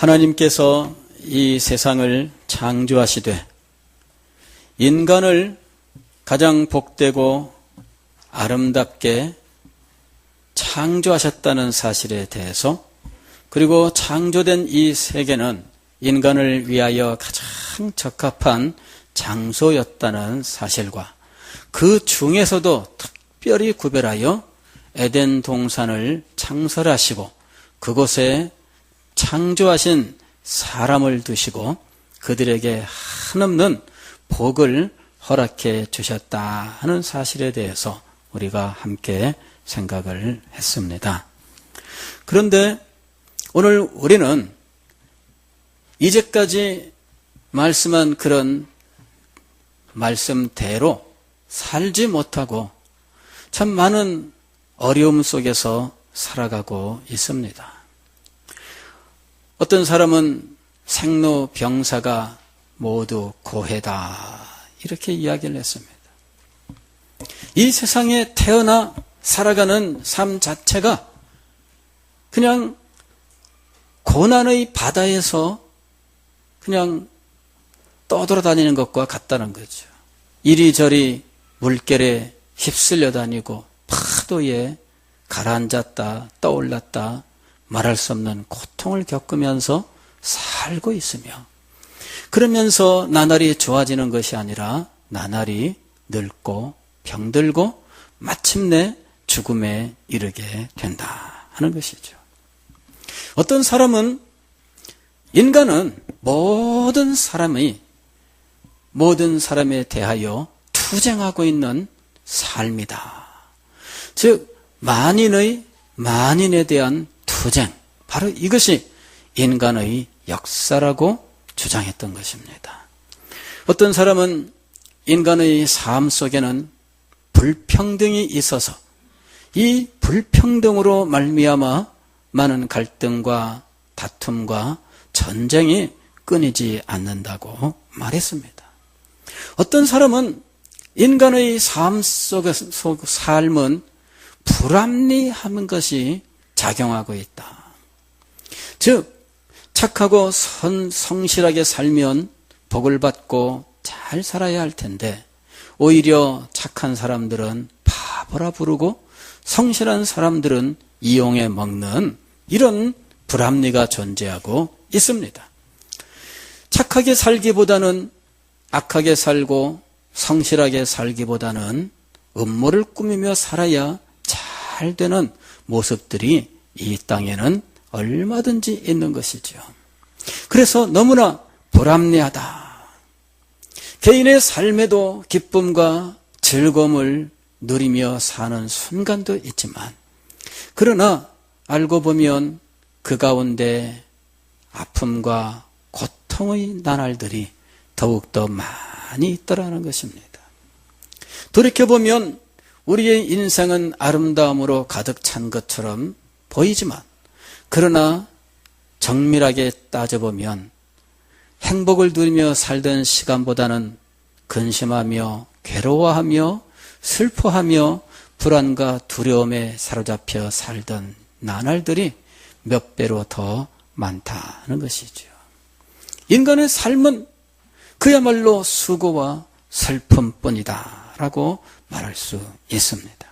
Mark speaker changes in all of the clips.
Speaker 1: 하나님께서 이 세상을 창조하시되 인간을 가장 복되고 아름답게 창조하셨다는 사실에 대해서, 그리고 창조된 이 세계는 인간을 위하여 가장 적합한 장소였다는 사실과, 그 중에서도 특별히 구별하여 에덴 동산을 창설하시고 그곳에 창조하신 사람을 두시고 그들에게 한없는 복을 허락해 주셨다 하는 사실에 대해서 우리가 함께 생각을 했습니다. 그런데 오늘 우리는 이제까지 말씀한 그런 말씀대로 살지 못하고 참 많은 어려움 속에서 살아가고 있습니다. 어떤 사람은 생로병사가 모두 고해다 이렇게 이야기를 했습니다. 이 세상에 태어나 살아가는 삶 자체가 그냥 고난의 바다에서 그냥 떠돌아다니는 것과 같다는 거죠. 이리저리 물결에 휩쓸려 다니고 파도에 가라앉았다 떠올랐다 말할 수 없는 고통을 겪으면서 살고 있으며, 그러면서 나날이 좋아지는 것이 아니라 나날이 늙고 병들고 마침내 죽음에 이르게 된다 하는 것이죠. 어떤 사람은 인간은 모든 사람에 대하여 투쟁하고 있는 삶이다. 즉 만인에 대한 투쟁, 바로 이것이 인간의 역사라고 주장했던 것입니다. 어떤 사람은 인간의 삶 속에는 불평등이 있어서 이 불평등으로 말미암아 많은 갈등과 다툼과 전쟁이 끊이지 않는다고 말했습니다. 어떤 사람은 인간의 삶은 불합리한 것이 작용하고 있다. 즉 착하고 성실하게 살면 복을 받고 잘 살아야 할 텐데 오히려 착한 사람들은 바보라 부르고 성실한 사람들은 이용해 먹는 이런 불합리가 존재하고 있습니다. 착하게 살기보다는 악하게 살고 성실하게 살기보다는 음모를 꾸미며 살아야 잘 되는 모습들이 이 땅에는 얼마든지 있는 것이죠. 그래서 너무나 불합리하다. 개인의 삶에도 기쁨과 즐거움을 누리며 사는 순간도 있지만, 그러나 알고 보면 그 가운데 아픔과 고통의 나날들이 더욱더 많이 있더라는 것입니다. 돌이켜보면 우리의 인생은 아름다움으로 가득 찬 것처럼 보이지만, 그러나 정밀하게 따져보면 행복을 누리며 살던 시간보다는 근심하며 괴로워하며 슬퍼하며 불안과 두려움에 사로잡혀 살던 나날들이 몇 배로 더 많다는 것이죠. 인간의 삶은 그야말로 수고와 슬픔뿐이다 라고 말할 수 있습니다.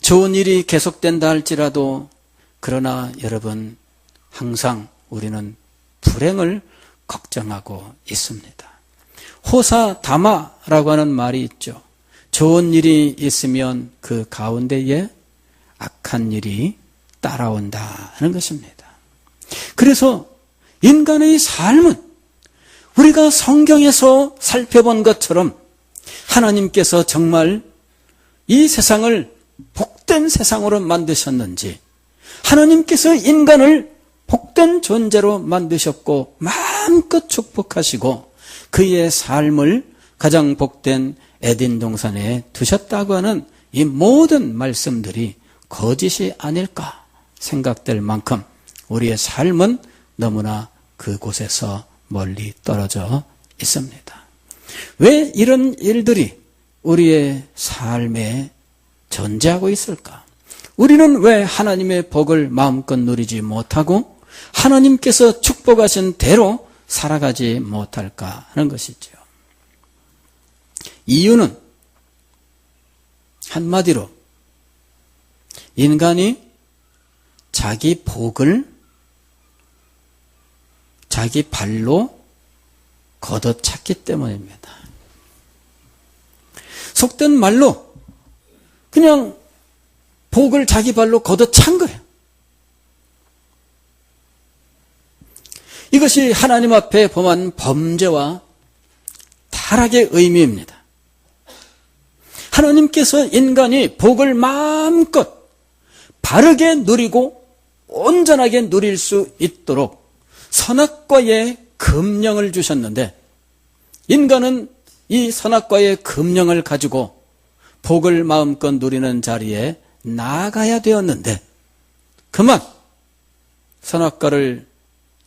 Speaker 1: 좋은 일이 계속된다 할지라도, 그러나 여러분, 항상 우리는 불행을 걱정하고 있습니다. 호사다마라고 하는 말이 있죠. 좋은 일이 있으면 그 가운데에 악한 일이 따라온다 하는 것입니다. 그래서 인간의 삶은 우리가 성경에서 살펴본 것처럼 하나님께서 정말 이 세상을 복된 세상으로 만드셨는지, 하나님께서 인간을 복된 존재로 만드셨고 마음껏 축복하시고 그의 삶을 가장 복된 에덴 동산에 두셨다고 하는 이 모든 말씀들이 거짓이 아닐까 생각될 만큼 우리의 삶은 너무나 그곳에서 멀리 떨어져 있습니다. 왜 이런 일들이 우리의 삶에 존재하고 있을까? 우리는 왜 하나님의 복을 마음껏 누리지 못하고 하나님께서 축복하신 대로 살아가지 못할까 하는 것이죠. 이유는 한마디로 인간이 자기 복을 자기 발로 걷어찼기 때문입니다. 속된 말로 그냥 복을 자기 발로 걷어찬 거예요. 이것이 하나님 앞에 범한 범죄와 타락의 의미입니다. 하나님께서 인간이 복을 마음껏 바르게 누리고 온전하게 누릴 수 있도록 선악과의 금령을 주셨는데 인간은 이 선악과의 금령을 가지고 복을 마음껏 누리는 자리에 나아가야 되었는데 그만 선악과를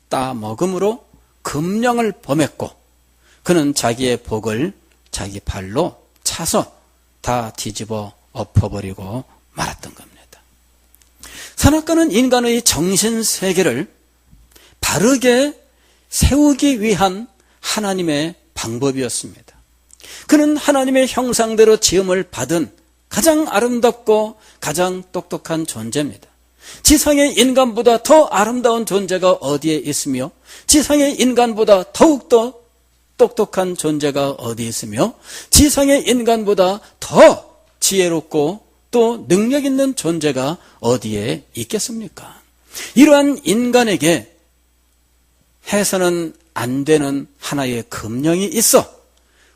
Speaker 1: 따먹음으로 금령을 범했고 그는 자기의 복을 자기 발로 차서 다 뒤집어 엎어버리고 말았던 겁니다. 선악과는 인간의 정신세계를 바르게 세우기 위한 하나님의 방법이었습니다. 그는 하나님의 형상대로 지음을 받은 가장 아름답고 가장 똑똑한 존재입니다. 지상의 인간보다 더 아름다운 존재가 어디에 있으며 지상의 인간보다 더욱더 똑똑한 존재가 어디 있으며 지상의 인간보다 더 지혜롭고 또 능력 있는 존재가 어디에 있겠습니까? 이러한 인간에게 해서는 안 되는 하나의 금령이 있어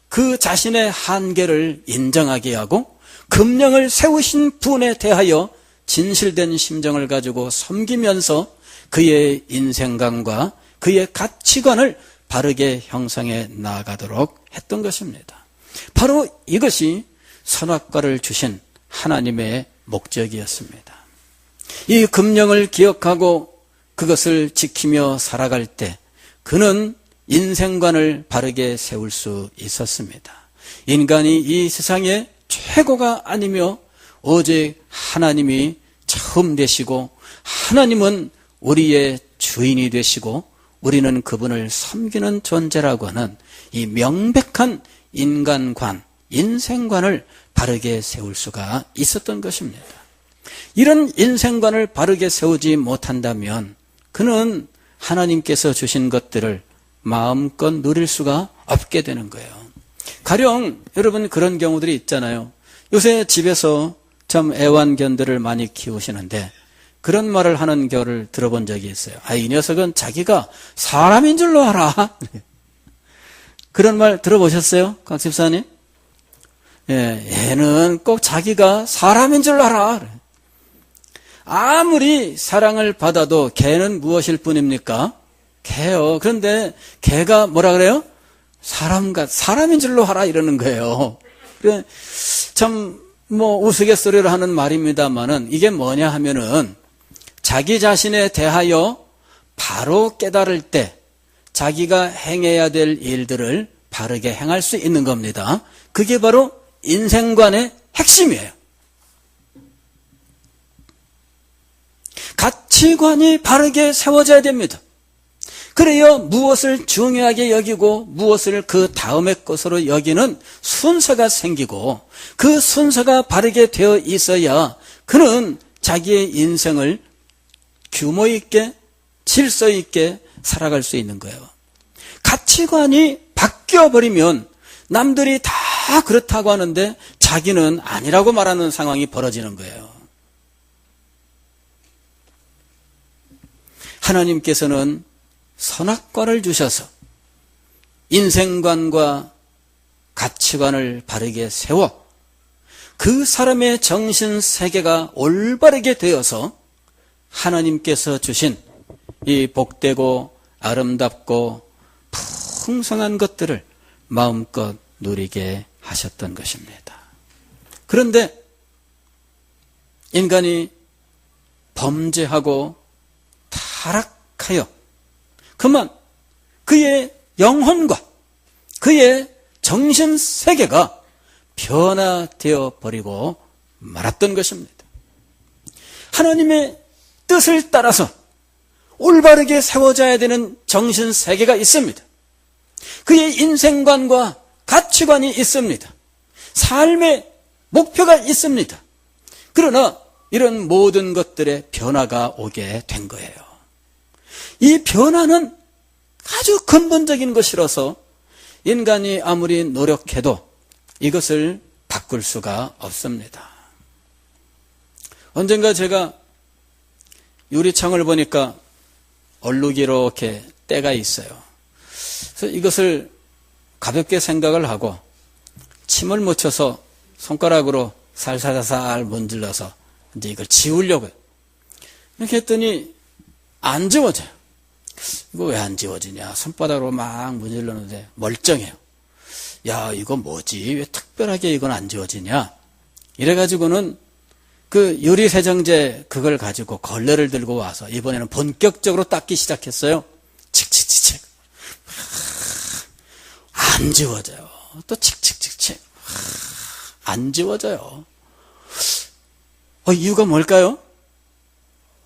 Speaker 1: 그 자신의 한계를 인정하게 하고 금령을 세우신 분에 대하여 진실된 심정을 가지고 섬기면서 그의 인생관과 그의 가치관을 바르게 형성해 나아가도록 했던 것입니다. 바로 이것이 선악과를 주신 하나님의 목적이었습니다. 이 금령을 기억하고 그것을 지키며 살아갈 때 그는 인생관을 바르게 세울 수 있었습니다. 인간이 이 세상의 최고가 아니며 오직 하나님이 처음 되시고 하나님은 우리의 주인이 되시고 우리는 그분을 섬기는 존재라고 하는 이 명백한 인간관, 인생관을 바르게 세울 수가 있었던 것입니다. 이런 인생관을 바르게 세우지 못한다면 그는 하나님께서 주신 것들을 마음껏 누릴 수가 없게 되는 거예요. 가령 여러분 그런 경우들이 있잖아요. 요새 집에서 참 애완견들을 많이 키우시는데 그런 말을 하는 경우를 들어본 적이 있어요. 이 녀석은 자기가 사람인 줄로 알아. 그런 말 들어보셨어요? 강 집사님? 얘는 꼭 자기가 사람인 줄로 알아. 아무리 사랑을 받아도 개는 무엇일 뿐입니까? 개요. 그런데 개가 뭐라 그래요? 사람인 줄로 알아 이러는 거예요. 그래 참 우스갯소리를 하는 말입니다만은 이게 뭐냐 하면은 자기 자신에 대하여 바로 깨달을 때 자기가 행해야 될 일들을 바르게 행할 수 있는 겁니다. 그게 바로 인생관의 핵심이에요. 가치관이 바르게 세워져야 됩니다. 그래야 무엇을 중요하게 여기고 무엇을 그 다음의 것으로 여기는 순서가 생기고 그 순서가 바르게 되어 있어야 그는 자기의 인생을 규모 있게 질서 있게 살아갈 수 있는 거예요. 가치관이 바뀌어버리면 남들이 다 그렇다고 하는데 자기는 아니라고 말하는 상황이 벌어지는 거예요. 하나님께서는 선악과를 주셔서 인생관과 가치관을 바르게 세워 그 사람의 정신세계가 올바르게 되어서 하나님께서 주신 이 복되고 아름답고 풍성한 것들을 마음껏 누리게 하셨던 것입니다. 그런데 인간이 범죄하고 타락하여 그만 그의 영혼과 그의 정신세계가 변화되어 버리고 말았던 것입니다. 하나님의 뜻을 따라서 올바르게 세워져야 되는 정신세계가 있습니다. 그의 인생관과 가치관이 있습니다. 삶의 목표가 있습니다. 그러나 이런 모든 것들의 변화가 오게 된 거예요. 이 변화는 아주 근본적인 것이라서 인간이 아무리 노력해도 이것을 바꿀 수가 없습니다. 언젠가 제가 유리창을 보니까 얼룩이 이렇게 때가 있어요. 그래서 이것을 가볍게 생각을 하고 침을 묻혀서 손가락으로 살살살살 문질러서 이제 이걸 지우려고요. 이렇게 했더니 안 지워져요. 이거 왜 안 지워지냐? 손바닥으로 막 문질렀는데 멀쩡해요. 야, 이거 뭐지? 왜 특별하게 이건 안 지워지냐? 이래가지고는 그 유리세정제 그걸 가지고 걸레를 들고 와서 이번에는 본격적으로 닦기 시작했어요. 칙칙칙칙. 안 지워져요. 또 칙칙칙칙. 안 지워져요. 이유가 뭘까요?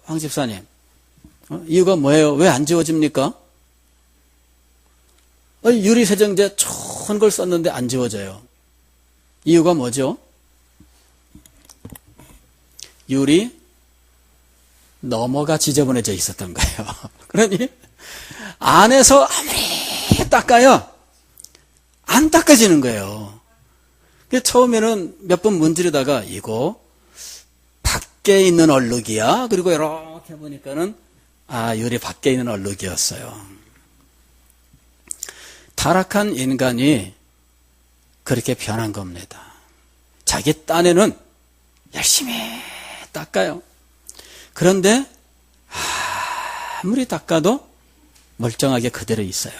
Speaker 1: 황 집사님. 이유가 뭐예요? 왜 안 지워집니까? 유리세정제 좋은 걸 썼는데 안 지워져요. 이유가 뭐죠? 유리 너머가 지저분해져 있었던 거예요. 그러니 안에서 아무리 닦아야 안 닦아지는 거예요. 처음에는 몇 번 문지르다가 이거 밖에 있는 얼룩이야. 그리고 이렇게 보니까는 유리 밖에 있는 얼룩이었어요. 타락한 인간이 그렇게 변한 겁니다. 자기 딴에는 열심히 닦아요. 그런데 아무리 닦아도 멀쩡하게 그대로 있어요.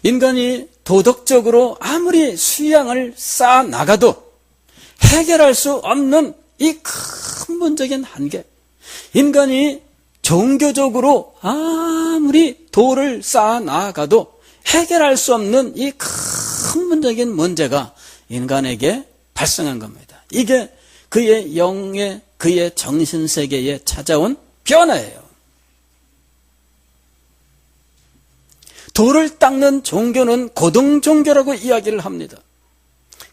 Speaker 1: 인간이 도덕적으로 아무리 수양을 쌓아 나가도 해결할 수 없는 이 근본적인 한계. 인간이 종교적으로 아무리 도를 쌓아 나가도 해결할 수 없는 이 근본적인 문제가 인간에게 발생한 겁니다. 이게 그의 영의, 그의 정신세계에 찾아온 변화예요. 도를 닦는 종교는 고등종교라고 이야기를 합니다.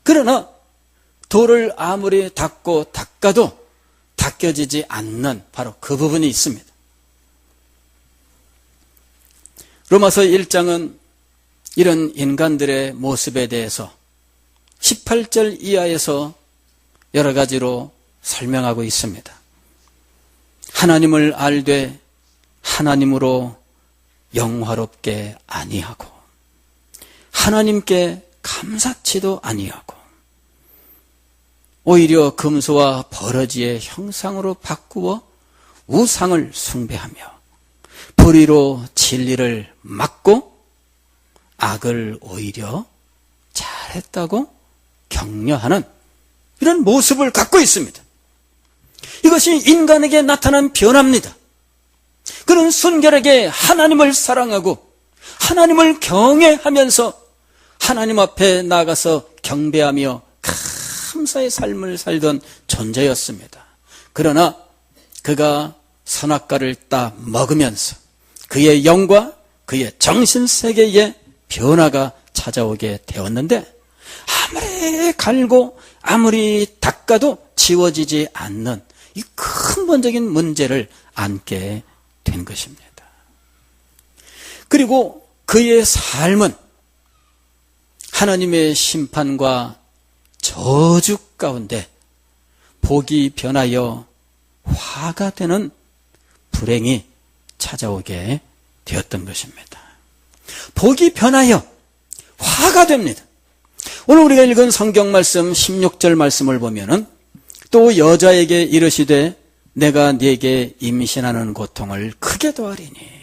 Speaker 1: 그러나 도를 아무리 닦고 닦아도 닦여지지 않는 바로 그 부분이 있습니다. 로마서 1장은 이런 인간들의 모습에 대해서 18절 이하에서 여러 가지로 설명하고 있습니다. 하나님을 알되 하나님으로 영화롭게 아니하고 하나님께 감사치도 아니하고 오히려 금수와 버러지의 형상으로 바꾸어 우상을 숭배하며 불의로 진리를 막고 악을 오히려 잘했다고 격려하는 이런 모습을 갖고 있습니다. 이것이 인간에게 나타난 변화입니다. 그는 순결하게 하나님을 사랑하고 하나님을 경외하면서 하나님 앞에 나가서 경배하며 감사의 삶을 살던 존재였습니다. 그러나 그가 선악과를 따 먹으면서 그의 영과 그의 정신세계에 변화가 찾아오게 되었는데 아무리 갈고 아무리 닦아도 지워지지 않는 이 근본적인 문제를 안게 된 것입니다. 그리고 그의 삶은 하나님의 심판과 저주 가운데 복이 변하여 화가 되는 불행이 찾아오게 되었던 것입니다. 복이 변하여 화가 됩니다. 오늘 우리가 읽은 성경 말씀 16절 말씀을 보면은 또 여자에게 이르시되 내가 네게 임신하는 고통을 크게 더하리니.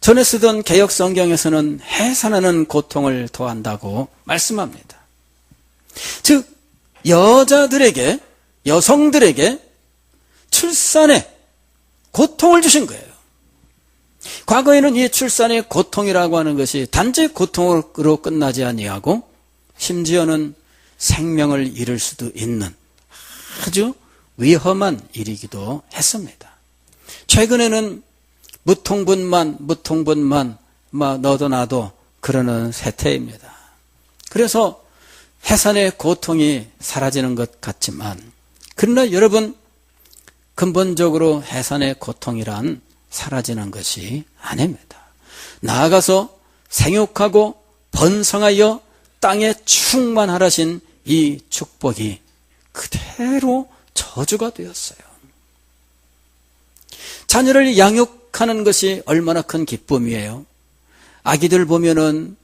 Speaker 1: 전에 쓰던 개역 성경에서는 해산하는 고통을 더한다고 말씀합니다. 즉 여자들에게, 여성들에게 출산에 고통을 주신 거예요. 과거에는 이 출산의 고통이라고 하는 것이 단지 고통으로 끝나지 아니하고 심지어는 생명을 잃을 수도 있는 아주 위험한 일이기도 했습니다. 최근에는 무통분만 너도 나도 그러는 세태입니다. 그래서 해산의 고통이 사라지는 것 같지만, 그러나 여러분, 근본적으로 해산의 고통이란 사라지는 것이 아닙니다. 나아가서 생육하고 번성하여 땅에 충만하라신 이 축복이 그대로 저주가 되었어요. 자녀를 양육하는 것이 얼마나 큰 기쁨이에요. 아기들 보면은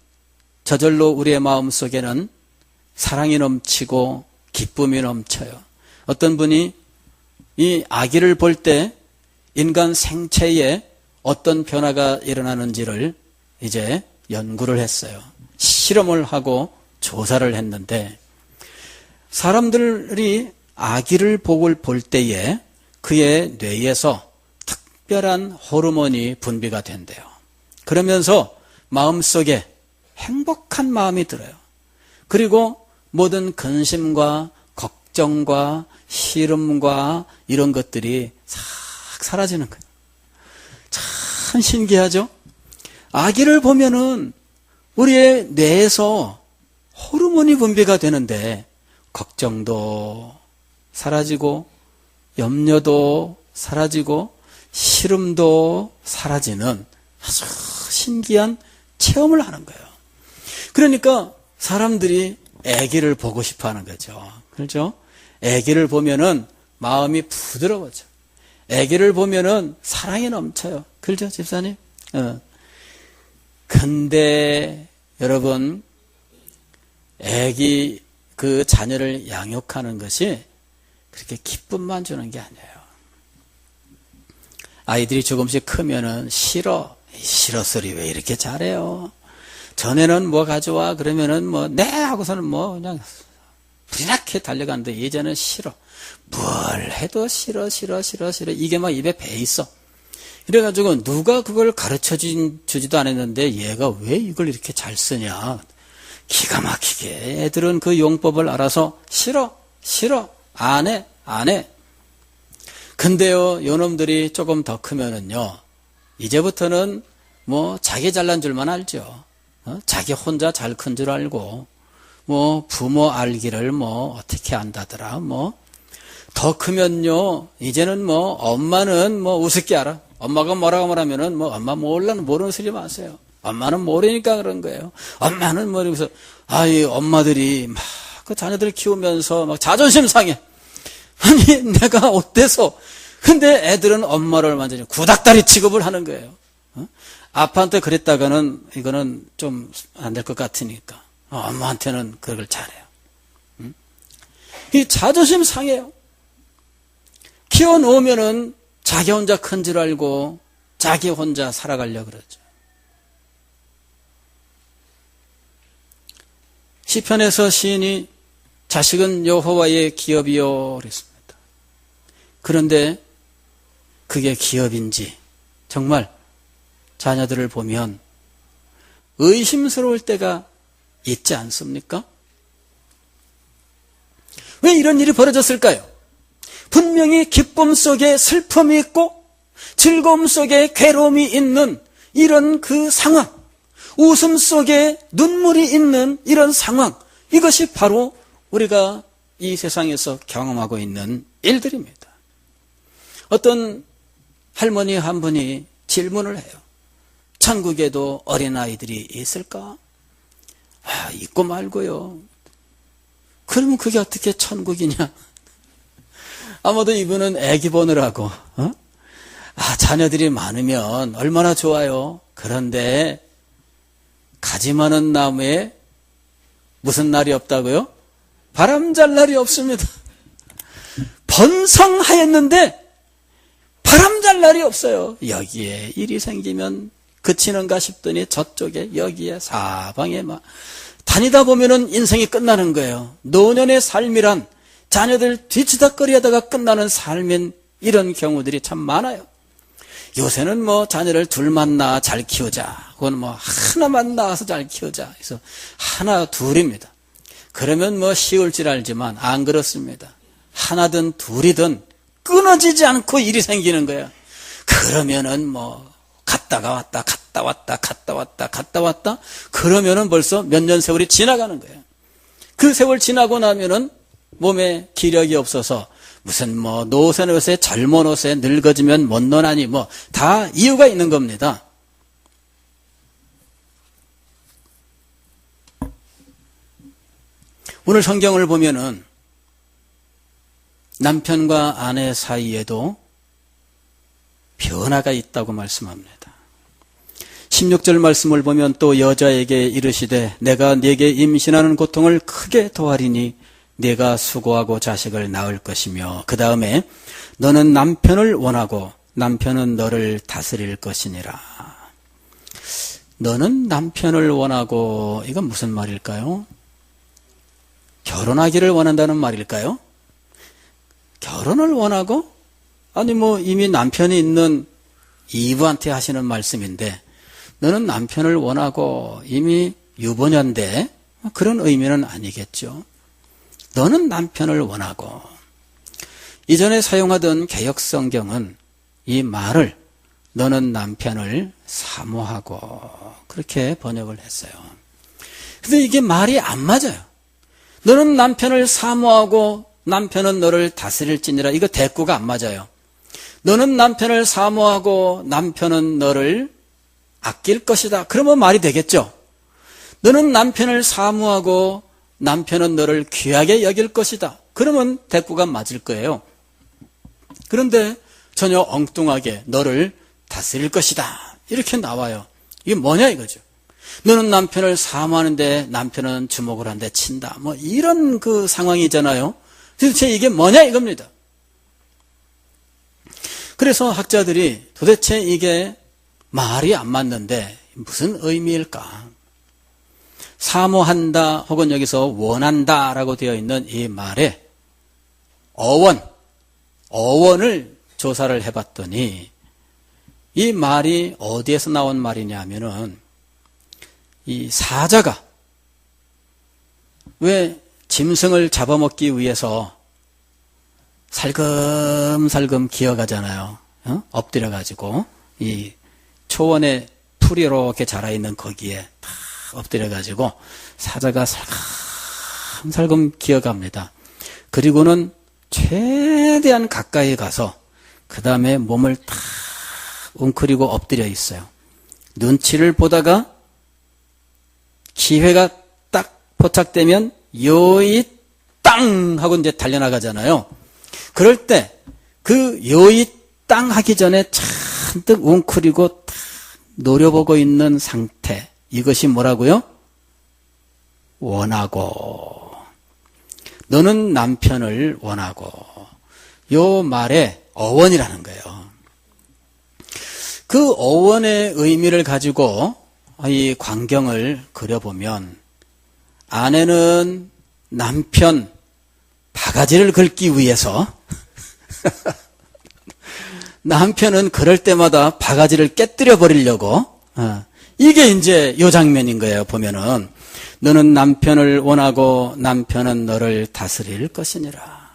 Speaker 1: 저절로 우리의 마음속에는 사랑이 넘치고 기쁨이 넘쳐요. 어떤 분이 이 아기를 볼 때 인간 생체에 어떤 변화가 일어나는지를 이제 연구를 했어요. 실험을 하고 조사를 했는데, 사람들이 아기를 볼 때에 그의 뇌에서 특별한 호르몬이 분비가 된대요. 그러면서 마음속에 행복한 마음이 들어요. 그리고 모든 근심과 걱정과 시름과 이런 것들이 싹 사라지는 거예요. 참 신기하죠? 아기를 보면은 우리의 뇌에서 호르몬이 분비가 되는데, 걱정도 사라지고 염려도 사라지고 시름도 사라지는 아주 신기한 체험을 하는 거예요. 그러니까 사람들이 아기를 보고 싶어 하는 거죠. 그렇죠? 아기를 보면은 마음이 부드러워져. 아기를 보면은 사랑이 넘쳐요. 그렇죠, 집사님? 근데 여러분, 아기 그 자녀를 양육하는 것이 그렇게 기쁨만 주는 게 아니에요. 아이들이 조금씩 크면은 싫어 소리 왜 이렇게 잘해요? 전에는 뭐 가져와 그러면은 뭐 네 하고서는 뭐 그냥 부리나게 달려가는데, 예전에는 싫어. 뭘 해도 싫어 이게 막 입에 배 있어. 이래가지고 누가 그걸 가르쳐 주지도 않았는데 얘가 왜 이걸 이렇게 잘 쓰냐. 기가 막히게 애들은 그 용법을 알아서 싫어 안 해. 근데요, 요놈들이 조금 더 크면은요, 이제부터는 뭐 자기 잘난 줄만 알죠. 자기 혼자 잘 큰 줄 알고, 뭐 부모 알기를 뭐 어떻게 안다더라. 뭐 더 크면요, 이제는 뭐 엄마는 뭐 우습게 알아. 엄마가 뭐라고 말하면은 뭐 엄마 모르는 소리 마세요. 엄마는 모르니까 그런 거예요. 엄마는 뭐 이러면서, 이 엄마들이 막 그 자녀들 키우면서 막 자존심 상해. 아니 내가 어때서? 근데 애들은 엄마를 완전히 구닥다리 취급을 하는 거예요. 아빠한테 그랬다가는 이거는 좀 안 될 것 같으니까 엄마한테는 그걸 잘해요. 이 자존심 상해요. 키워놓으면은 자기 혼자 큰 줄 알고 자기 혼자 살아가려고 그러죠. 시편에서 시인이 자식은 여호와의 기업이요 그랬습니다. 그런데 그게 기업인지 정말 자녀들을 보면 의심스러울 때가 있지 않습니까? 왜 이런 일이 벌어졌을까요? 분명히 기쁨 속에 슬픔이 있고 즐거움 속에 괴로움이 있는 이런 그 상황, 웃음 속에 눈물이 있는 이런 상황, 이것이 바로 우리가 이 세상에서 경험하고 있는 일들입니다. 어떤 할머니 한 분이 질문을 해요. 천국에도 어린아이들이 있을까? 있고 말고요. 그러면 그게 어떻게 천국이냐? 아마도 이분은 애기 보느라고 자녀들이 많으면 얼마나 좋아요. 그런데 가지 많은 나무에 무슨 날이 없다고요? 바람 잘 날이 없습니다. 번성하였는데 바람 잘 날이 없어요. 여기에 일이 생기면 그치는가 싶더니 저쪽에 여기에 사방에 막 다니다 보면은 인생이 끝나는 거예요. 노년의 삶이란 자녀들 뒤치다꺼리하다가 끝나는 삶인 이런 경우들이 참 많아요. 요새는 뭐 자녀를 둘만 낳아 잘 키우자. 그건 뭐 하나만 낳아서 잘 키우자. 그래서 하나 둘입니다. 그러면 뭐 쉬울 줄 알지만 안 그렇습니다. 하나든 둘이든 끊어지지 않고 일이 생기는 거예요. 그러면은 뭐 갔다가 왔다 갔다 왔다 갔다 왔다 갔다 왔다 그러면은 벌써 몇 년 세월이 지나가는 거예요. 그 세월 지나고 나면은 몸에 기력이 없어서 무슨 뭐 노쇠 젊어 노쇠 늙어지면 못 노나니 뭐 다 이유가 있는 겁니다. 오늘 성경을 보면은 남편과 아내 사이에도 변화가 있다고 말씀합니다. 16절 말씀을 보면 또 여자에게 이르시되 내가 네게 임신하는 고통을 크게 더하리니 네가 수고하고 자식을 낳을 것이며 그 다음에 너는 남편을 원하고 남편은 너를 다스릴 것이니라. 너는 남편을 원하고 이건 무슨 말일까요? 결혼하기를 원한다는 말일까요? 결혼을 원하고? 아니 뭐 이미 남편이 있는 이브한테 하시는 말씀인데 너는 남편을 원하고 이미 유부녀인데 그런 의미는 아니겠죠. 너는 남편을 원하고. 이전에 사용하던 개역성경은 이 말을 너는 남편을 사모하고 그렇게 번역을 했어요. 근데 이게 말이 안 맞아요. 너는 남편을 사모하고 남편은 너를 다스릴지니라. 이거 대꾸가 안 맞아요. 너는 남편을 사모하고 남편은 너를 아낄 것이다. 그러면 말이 되겠죠. 너는 남편을 사모하고 남편은 너를 귀하게 여길 것이다. 그러면 대꾸가 맞을 거예요. 그런데 전혀 엉뚱하게 너를 다스릴 것이다. 이렇게 나와요. 이게 뭐냐 이거죠. 너는 남편을 사모하는데 남편은 주먹을 한 대 친다. 뭐 이런 그 상황이잖아요. 도대체 이게 뭐냐 이겁니다. 그래서 학자들이 도대체 이게 말이 안 맞는데 무슨 의미일까? 사모한다 혹은 여기서 원한다라고 되어 있는 이 말에 어원을 조사를 해봤더니 이 말이 어디에서 나온 말이냐 하면은 이 사자가 왜 짐승을 잡아먹기 위해서 살금살금 기어가잖아요. 엎드려가지고 이 초원에 풀이 이렇게 자라있는 거기에 다 엎드려가지고 사자가 살금살금 기어갑니다. 그리고는 최대한 가까이 가서 그 다음에 몸을 탁 웅크리고 엎드려 있어요. 눈치를 보다가 기회가 딱 포착되면 요이 땅 하고 이제 달려나가잖아요. 그럴 때 그 요이 땅 하기 전에 잔뜩 웅크리고 탁 노려보고 있는 상태. 이것이 뭐라고요? 원하고. 너는 남편을 원하고. 요 말에 어원이라는 거예요. 그 어원의 의미를 가지고 이 광경을 그려보면 아내는 남편 바가지를 긁기 위해서 남편은 그럴 때마다 바가지를 깨뜨려 버리려고 이게 이제 요 장면인 거예요. 보면은 너는 남편을 원하고 남편은 너를 다스릴 것이니라.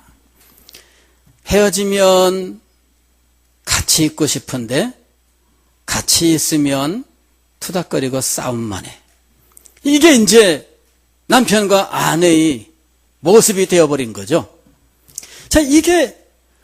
Speaker 1: 헤어지면 같이 있고 싶은데 같이 있으면 투닥거리고 싸움만 해. 이게 이제 남편과 아내의 모습이 되어버린 거죠. 자, 이게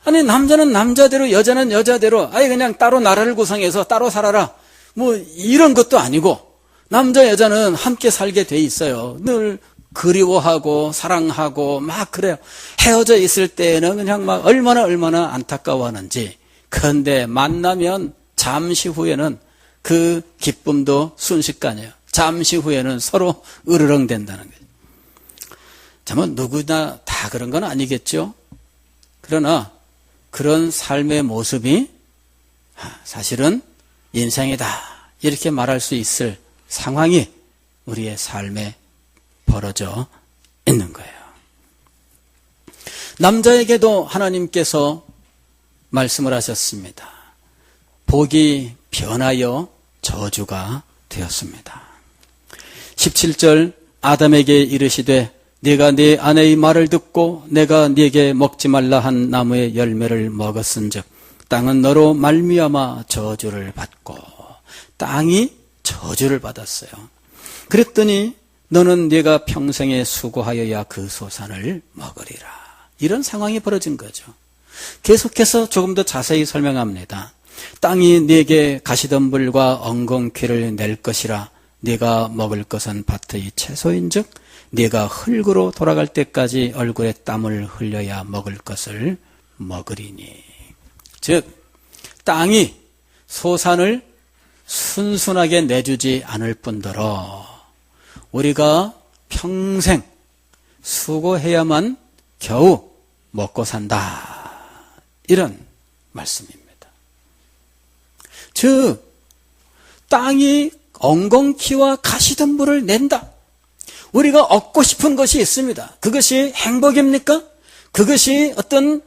Speaker 1: 아니 남자는 남자대로 여자는 여자대로 아예 그냥 따로 나라를 구성해서 따로 살아라. 뭐 이런 것도 아니고 남자 여자는 함께 살게 돼 있어요. 늘 그리워하고 사랑하고 막 그래요. 헤어져 있을 때는 그냥 막 얼마나 안타까워하는지. 그런데 만나면 잠시 후에는 그 기쁨도 순식간이에요. 잠시 후에는 서로 으르렁 된다는 거죠. 뭐 누구나 다 그런 건 아니겠죠. 그러나 그런 삶의 모습이 사실은 인생이다 이렇게 말할 수 있을 상황이 우리의 삶에 벌어져 있는 거예요. 남자에게도 하나님께서 말씀을 하셨습니다. 복이 변하여 저주가 되었습니다. 17절 아담에게 이르시되 네가 네 아내의 말을 듣고 내가 네게 먹지 말라 한 나무의 열매를 먹었은즉 땅은 너로 말미암아 저주를 받고, 땅이 저주를 받았어요. 그랬더니 너는 네가 평생에 수고하여야 그 소산을 먹으리라. 이런 상황이 벌어진 거죠. 계속해서 조금 더 자세히 설명합니다. 땅이 네게 가시덤불과 엉겅퀴를 낼 것이라. 네가 먹을 것은 밭의 채소인즉 네가 흙으로 돌아갈 때까지 얼굴에 땀을 흘려야 먹을 것을 먹으리니. 즉 땅이 소산을 순순하게 내주지 않을 뿐더러 우리가 평생 수고해야만 겨우 먹고 산다. 이런 말씀입니다. 즉 땅이 엉겅퀴와 가시덤불을 낸다. 우리가 얻고 싶은 것이 있습니다. 그것이 행복입니까? 그것이 어떤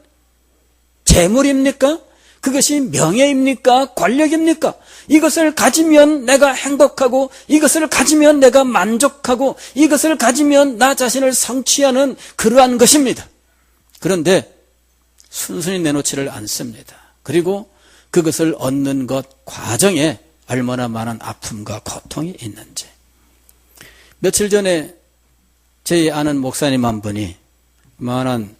Speaker 1: 재물입니까? 그것이 명예입니까? 권력입니까? 이것을 가지면 내가 행복하고, 이것을 가지면 내가 만족하고, 이것을 가지면 나 자신을 성취하는 그러한 것입니다. 그런데 순순히 내놓지를 않습니다. 그리고 그것을 얻는 것 과정에 얼마나 많은 아픔과 고통이 있는지. 며칠 전에 제 아는 목사님 한 분이 만한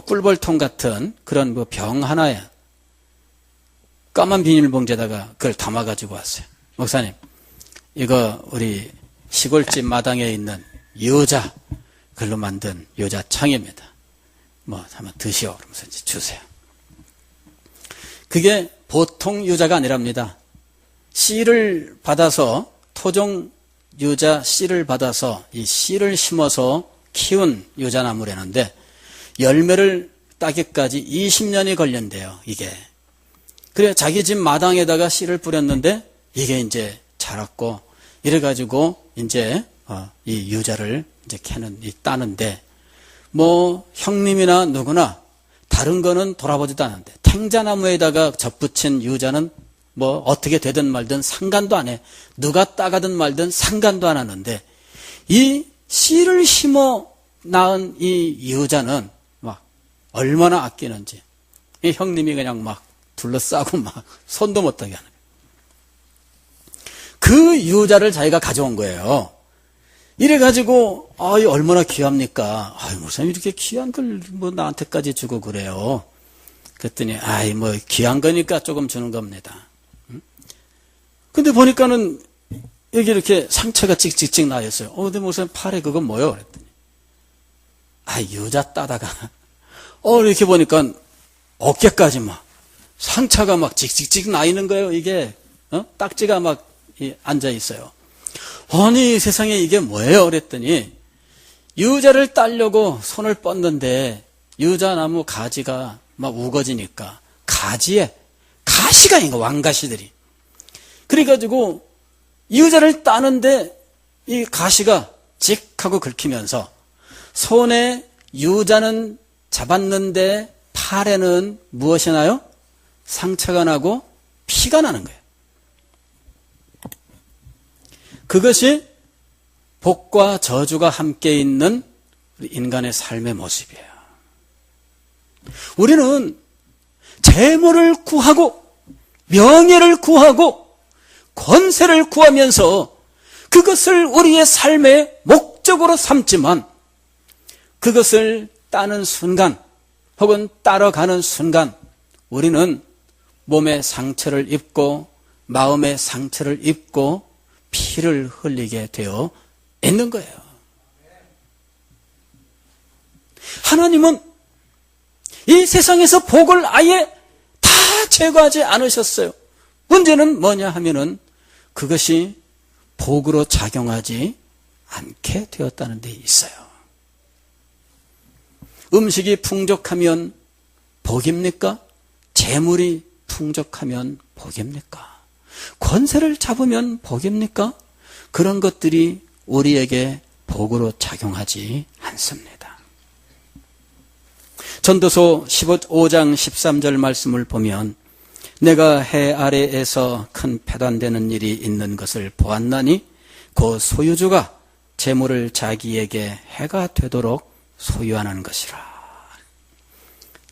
Speaker 1: 꿀벌통 같은 그런 병 하나에 까만 비닐봉지에다가 그걸 담아가지고 왔어요. 목사님, 이거 우리 시골집 마당에 있는 유자, 그걸로 만든 유자청입니다. 한번 드시오. 그러면서 이제 주세요. 그게 보통 유자가 아니랍니다. 씨를 받아서, 토종 유자 씨를 받아서 이 씨를 심어서 키운 유자나무라는데 열매를 따기까지 20년이 걸린대요, 이게. 그래, 자기 집 마당에다가 씨를 뿌렸는데 이게 이제 자랐고, 이래가지고 이제 이 유자를 이제 따는데, 형님이나 누구나 다른 거는 돌아보지도 않는데, 탱자나무에다가 접붙인 유자는 어떻게 되든 말든 상관도 안 해. 누가 따가든 말든 상관도 안 하는데, 이 씨를 심어 낳은 이 유자는 얼마나 아끼는지. 이 형님이 그냥 둘러싸고 손도 못 대게 하는 거예요. 그 유자를 자기가 가져온 거예요. 이래가지고, 이 얼마나 귀합니까? 목사님 이렇게 귀한 걸 나한테까지 주고 그래요. 그랬더니, 귀한 거니까 조금 주는 겁니다. 근데 보니까는 여기 이렇게 상처가 찍찍찍 나 있어요. 근데 목사님 팔에 그건 뭐예요? 그랬더니, 유자 따다가, 이렇게 보니까 어깨까지 상처가 찍찍찍 나 있는 거예요, 이게. 딱지가 앉아 있어요. 아니, 세상에 이게 뭐예요? 그랬더니, 유자를 따려고 손을 뻗는데, 유자나무 가지가 우거지니까, 가지에 가시가 있는 거야, 왕가시들이. 그래가지고, 유자를 따는데, 이 가시가 직 하고 긁히면서, 손에 유자는 잡았는데 팔에는 무엇이 나요? 상처가 나고 피가 나는 거예요. 그것이 복과 저주가 함께 있는 인간의 삶의 모습이에요. 우리는 재물을 구하고 명예를 구하고 권세를 구하면서 그것을 우리의 삶의 목적으로 삼지만 그것을 따는 순간 혹은 따라가는 순간 우리는 몸에 상처를 입고 마음에 상처를 입고 피를 흘리게 되어 있는 거예요. 하나님은 이 세상에서 복을 아예 다 제거하지 않으셨어요. 문제는 뭐냐 하면은 그것이 복으로 작용하지 않게 되었다는 데 있어요. 음식이 풍족하면 복입니까? 재물이 풍족하면 복입니까? 권세를 잡으면 복입니까? 그런 것들이 우리에게 복으로 작용하지 않습니다. 전도서 15장 13절 말씀을 보면 내가 해 아래에서 큰 패단되는 일이 있는 것을 보았나니 그 소유주가 재물을 자기에게 해가 되도록 소유하는 것이라.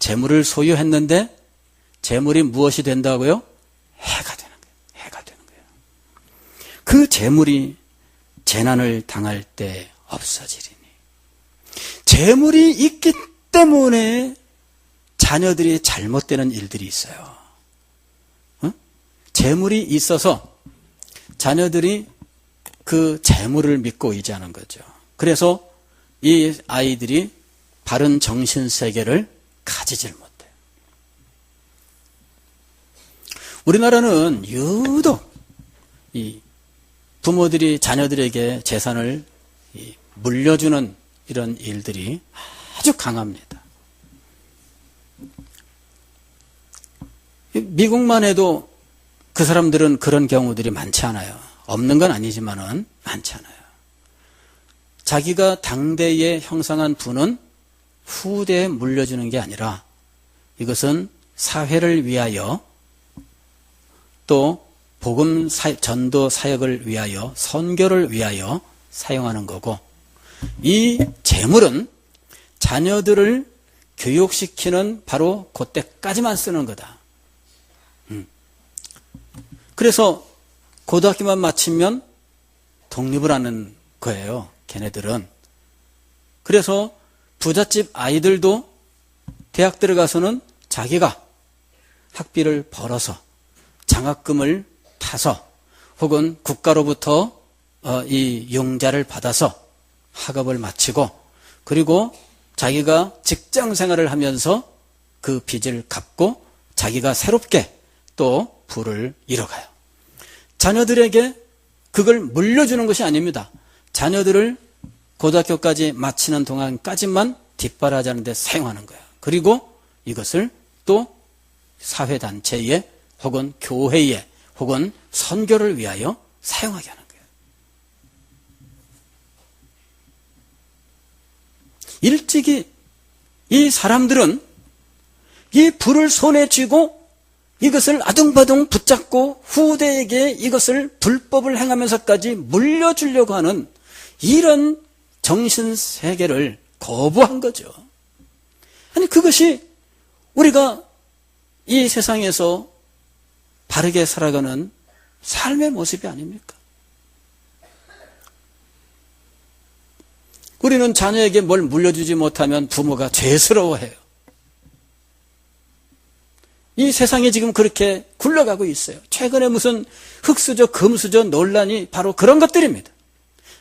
Speaker 1: 재물을 소유했는데 재물이 무엇이 된다고요? 해가 되는 거예요. 해가 되는 거예요. 그 재물이 재난을 당할 때 없어지리니. 재물이 있기 때문에 자녀들이 잘못되는 일들이 있어요. 재물이 있어서 자녀들이 그 재물을 믿고 의지하는 거죠. 그래서 이 아이들이 바른 정신세계를 가지질 못해요. 우리나라는 유독 이 부모들이 자녀들에게 재산을 물려주는 이런 일들이 아주 강합니다. 미국만 해도 그 사람들은 그런 경우들이 많지 않아요. 없는 건 아니지만은 많지 않아요. 자기가 당대에 형성한 부는 후대에 물려주는 게 아니라 이것은 사회를 위하여 또 복음 전도 사역을 위하여 선교를 위하여 사용하는 거고, 이 재물은 자녀들을 교육시키는 바로 그때까지만 쓰는 거다. 그래서 고등학교만 마치면 독립을 하는 거예요, 걔네들은. 그래서 부잣집 아이들도 대학 들어가서는 자기가 학비를 벌어서 장학금을 타서 혹은 국가로부터 이 용자를 받아서 학업을 마치고, 그리고 자기가 직장 생활을 하면서 그 빚을 갚고 자기가 새롭게 또 부를 이뤄가요. 자녀들에게 그걸 물려주는 것이 아닙니다. 자녀들을 고등학교까지 마치는 동안까지만 뒷바라지하는 데 사용하는 거예요. 그리고 이것을 또 사회단체에 혹은 교회에 혹은 선교를 위하여 사용하게 하는 거예요. 일찍이 이 사람들은 이 불을 손에 쥐고 이것을 아둥바둥 붙잡고 후대에게 이것을 불법을 행하면서까지 물려주려고 하는 이런 정신세계를 거부한 거죠. 아니, 그것이 우리가 이 세상에서 바르게 살아가는 삶의 모습이 아닙니까? 우리는 자녀에게 뭘 물려주지 못하면 부모가 죄스러워해요. 이 세상이 지금 그렇게 굴러가고 있어요. 최근에 무슨 흑수저, 금수저 논란이 바로 그런 것들입니다.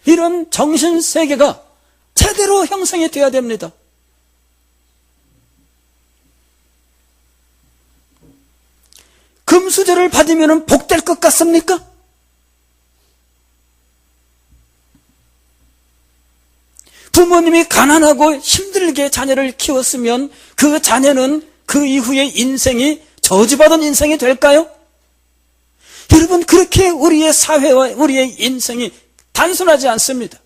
Speaker 1: 이런 정신세계가 제대로 형성이 되어야 됩니다. 금수저를 받으면 복될 것 같습니까? 부모님이 가난하고 힘들게 자녀를 키웠으면 그 자녀는 그 이후에 인생이 저주받은 인생이 될까요? 여러분, 그렇게 우리의 사회와 우리의 인생이 단순하지 않습니다.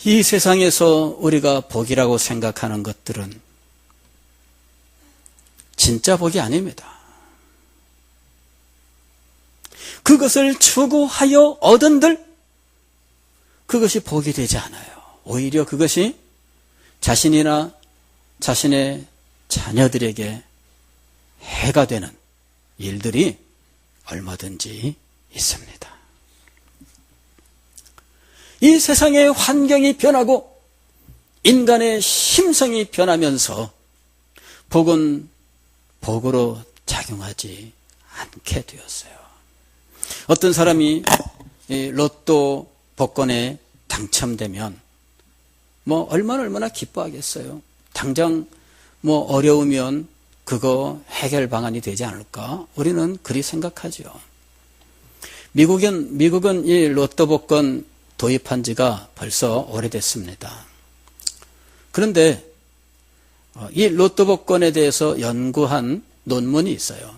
Speaker 1: 이 세상에서 우리가 복이라고 생각하는 것들은 진짜 복이 아닙니다. 그것을 추구하여 얻은들, 그것이 복이 되지 않아요. 오히려 그것이 자신이나 자신의 자녀들에게 해가 되는 일들이 얼마든지 있습니다. 이 세상의 환경이 변하고 인간의 심성이 변하면서 복은 복으로 작용하지 않게 되었어요. 어떤 사람이 로또 복권에 당첨되면 얼마나 기뻐하겠어요. 당장 어려우면 그거 해결 방안이 되지 않을까? 우리는 그리 생각하죠. 미국은 이 로또 복권 도입한 지가 벌써 오래됐습니다. 그런데 이 로또 복권에 대해서 연구한 논문이 있어요.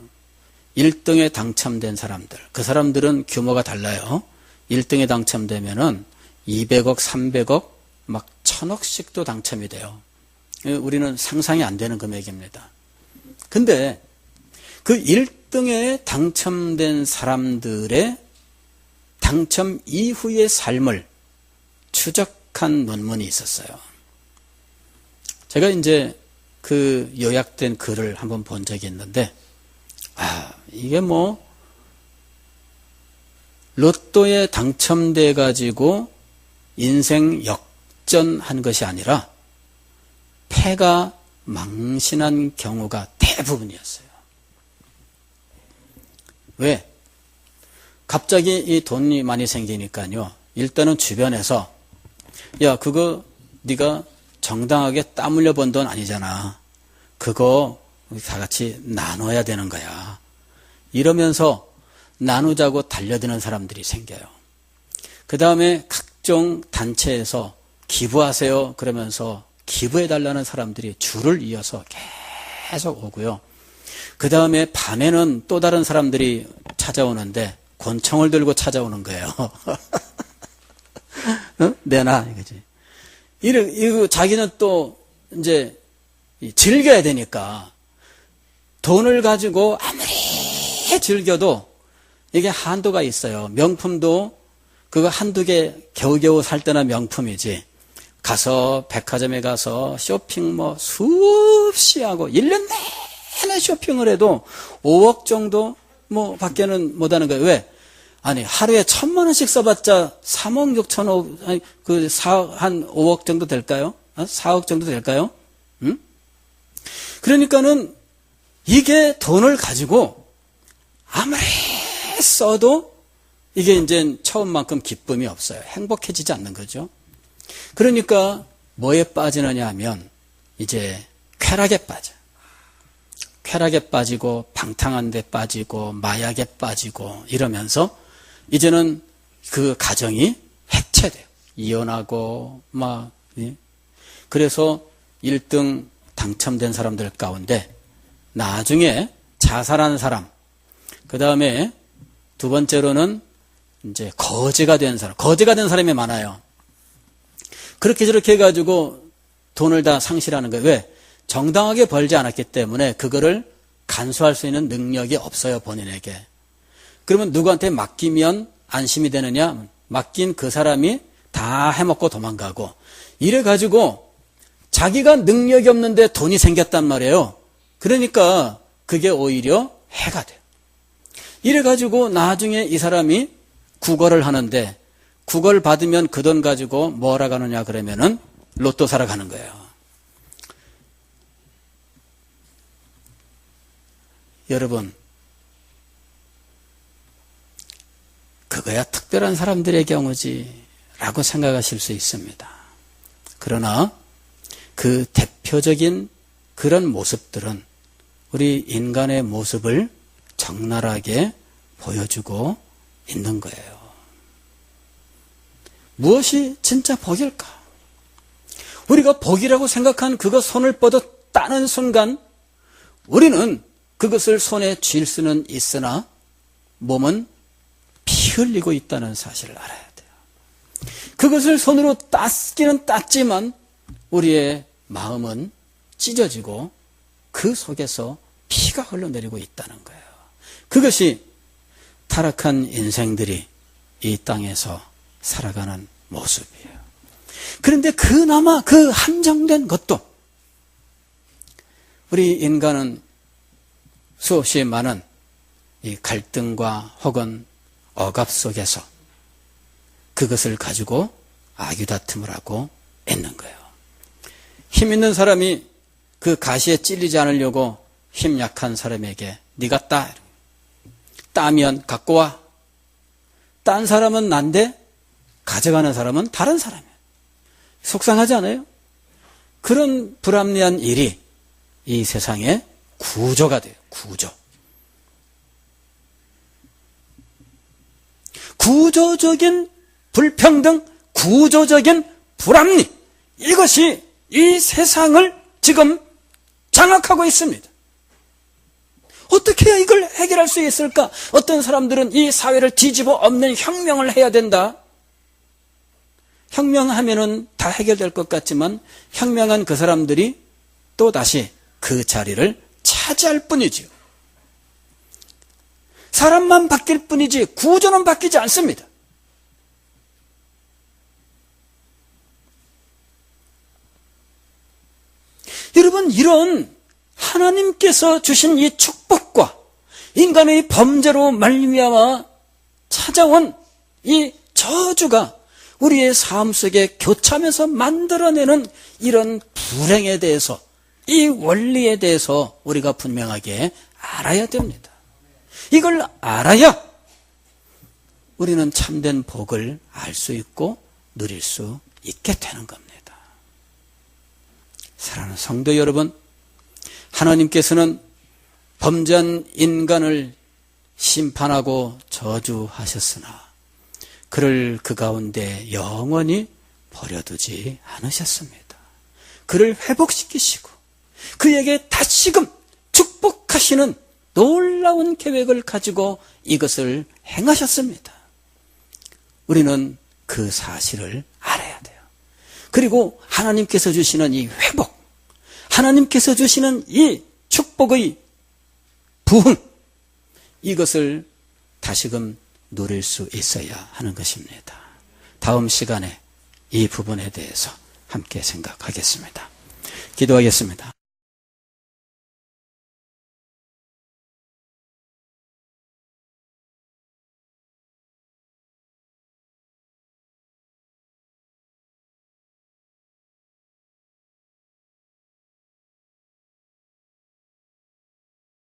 Speaker 1: 1등에 당첨된 사람들, 그 사람들은 규모가 달라요. 1등에 당첨되면은 200억, 300억, 막 1000억씩도 당첨이 돼요. 우리는 상상이 안 되는 금액입니다. 근데 그 1등에 당첨된 사람들의 당첨 이후의 삶을 추적한 논문이 있었어요. 제가 이제 그 요약된 글을 한번 본 적이 있는데, 이게 로또에 당첨돼 가지고 인생 역전한 것이 아니라 패가 망신한 경우가 대부분이었어요. 왜? 갑자기 이 돈이 많이 생기니까요. 일단은 주변에서 야, 그거 네가 정당하게 땀 흘려 번 돈 아니잖아. 그거 우리 다 같이 나눠야 되는 거야. 이러면서 나누자고 달려드는 사람들이 생겨요. 그 다음에 각종 단체에서 기부하세요 그러면서 기부해달라는 사람들이 줄을 이어서 계속 오고요. 그 다음에 밤에는 또 다른 사람들이 찾아오는데 권총을 들고 찾아오는 거예요. 내놔 이거지. 이거 자기는 또 이제 즐겨야 되니까 돈을 가지고 아무리 즐겨도 이게 한도가 있어요. 명품도 그거 한두 개 겨우겨우 살 때나 명품이지. 가서 백화점에 가서 쇼핑 수없이 하고 1년 내내 쇼핑을 해도 5억 정도 밖에는 못 하는 거예요. 왜? 아니, 하루에 1,000만 원씩 써봤자 3억 6천억, 아니, 한 5억 정도 될까요? 4억 정도 될까요? 응? 그러니까는 이게 돈을 가지고 아무리 써도 이게 이제 처음만큼 기쁨이 없어요. 행복해지지 않는 거죠. 그러니까 뭐에 빠지느냐 하면 이제 쾌락에 빠져. 쾌락에 빠지고 방탕한 데 빠지고 마약에 빠지고 이러면서 이제는 그 가정이 해체돼요. 이혼하고 그래서 1등 당첨된 사람들 가운데 나중에 자살한 사람, 그 다음에 두 번째로는 이제 거지가 된 사람이 많아요. 그렇게 저렇게 해가지고 돈을 다 상실하는 거예요. 왜? 정당하게 벌지 않았기 때문에 그거를 간수할 수 있는 능력이 없어요, 본인에게. 그러면 누구한테 맡기면 안심이 되느냐? 맡긴 그 사람이 다 해먹고 도망가고, 이래가지고 자기가 능력이 없는데 돈이 생겼단 말이에요. 그러니까 그게 오히려 해가 돼요. 이래가지고 나중에 이 사람이 구걸을 하는데, 구걸 받으면 그 돈 가지고 뭐하러 가느냐 그러면은 로또 사러 가는 거예요. 여러분, 그거야 특별한 사람들의 경우지 라고 생각하실 수 있습니다. 그러나 그 대표적인 그런 모습들은 우리 인간의 모습을 적나라하게 보여주고 있는 거예요. 무엇이 진짜 복일까? 우리가 복이라고 생각한 그거 손을 뻗어 따는 순간 우리는 그것을 손에 쥘 수는 있으나 몸은 피 흘리고 있다는 사실을 알아야 돼요. 그것을 손으로 땄기는 땄지만 우리의 마음은 찢어지고 그 속에서 피가 흘러내리고 있다는 거예요. 그것이 타락한 인생들이 이 땅에서 살아가는 모습이에요. 그런데 그나마 그 한정된 것도 우리 인간은 수없이 많은 이 갈등과 혹은 억압 속에서 그것을 가지고 아귀다툼을 하고 있는 거예요. 힘 있는 사람이 그 가시에 찔리지 않으려고 힘 약한 사람에게 네가 따면 갖고 와. 딴 사람은 난데 가져가는 사람은 다른 사람이에요. 속상하지 않아요? 그런 불합리한 일이 이 세상에 구조가 돼요. 구조. 구조적인 불평등, 구조적인 불합리, 이것이 이 세상을 지금 장악하고 있습니다. 어떻게 해야 이걸 해결할 수 있을까? 어떤 사람들은 이 사회를 뒤집어 엎는 혁명을 해야 된다. 혁명하면은 다 해결될 것 같지만 혁명한 그 사람들이 또 다시 그 자리를 차지할 뿐이지요. 사람만 바뀔 뿐이지 구조는 바뀌지 않습니다. 여러분, 이런 하나님께서 주신 이 축복과 인간의 범죄로 말미암아 찾아온 이 저주가 우리의 삶 속에 교차하면서 만들어내는 이런 불행에 대해서, 이 원리에 대해서 우리가 분명하게 알아야 됩니다. 이걸 알아야 우리는 참된 복을 알 수 있고 누릴 수 있게 되는 겁니다. 사랑하는 성도 여러분, 하나님께서는 범죄한 인간을 심판하고 저주하셨으나 그를 그 가운데 영원히 버려두지 않으셨습니다. 그를 회복시키시고 그에게 다시금 축복하시는 놀라운 계획을 가지고 이것을 행하셨습니다. 우리는 그 사실을 알아야 돼요. 그리고 하나님께서 주시는 이 회복, 하나님께서 주시는 이 축복의 부흥, 이것을 다시금 누릴 수 있어야 하는 것입니다. 다음 시간에 이 부분에 대해서 함께 생각하겠습니다. 기도하겠습니다.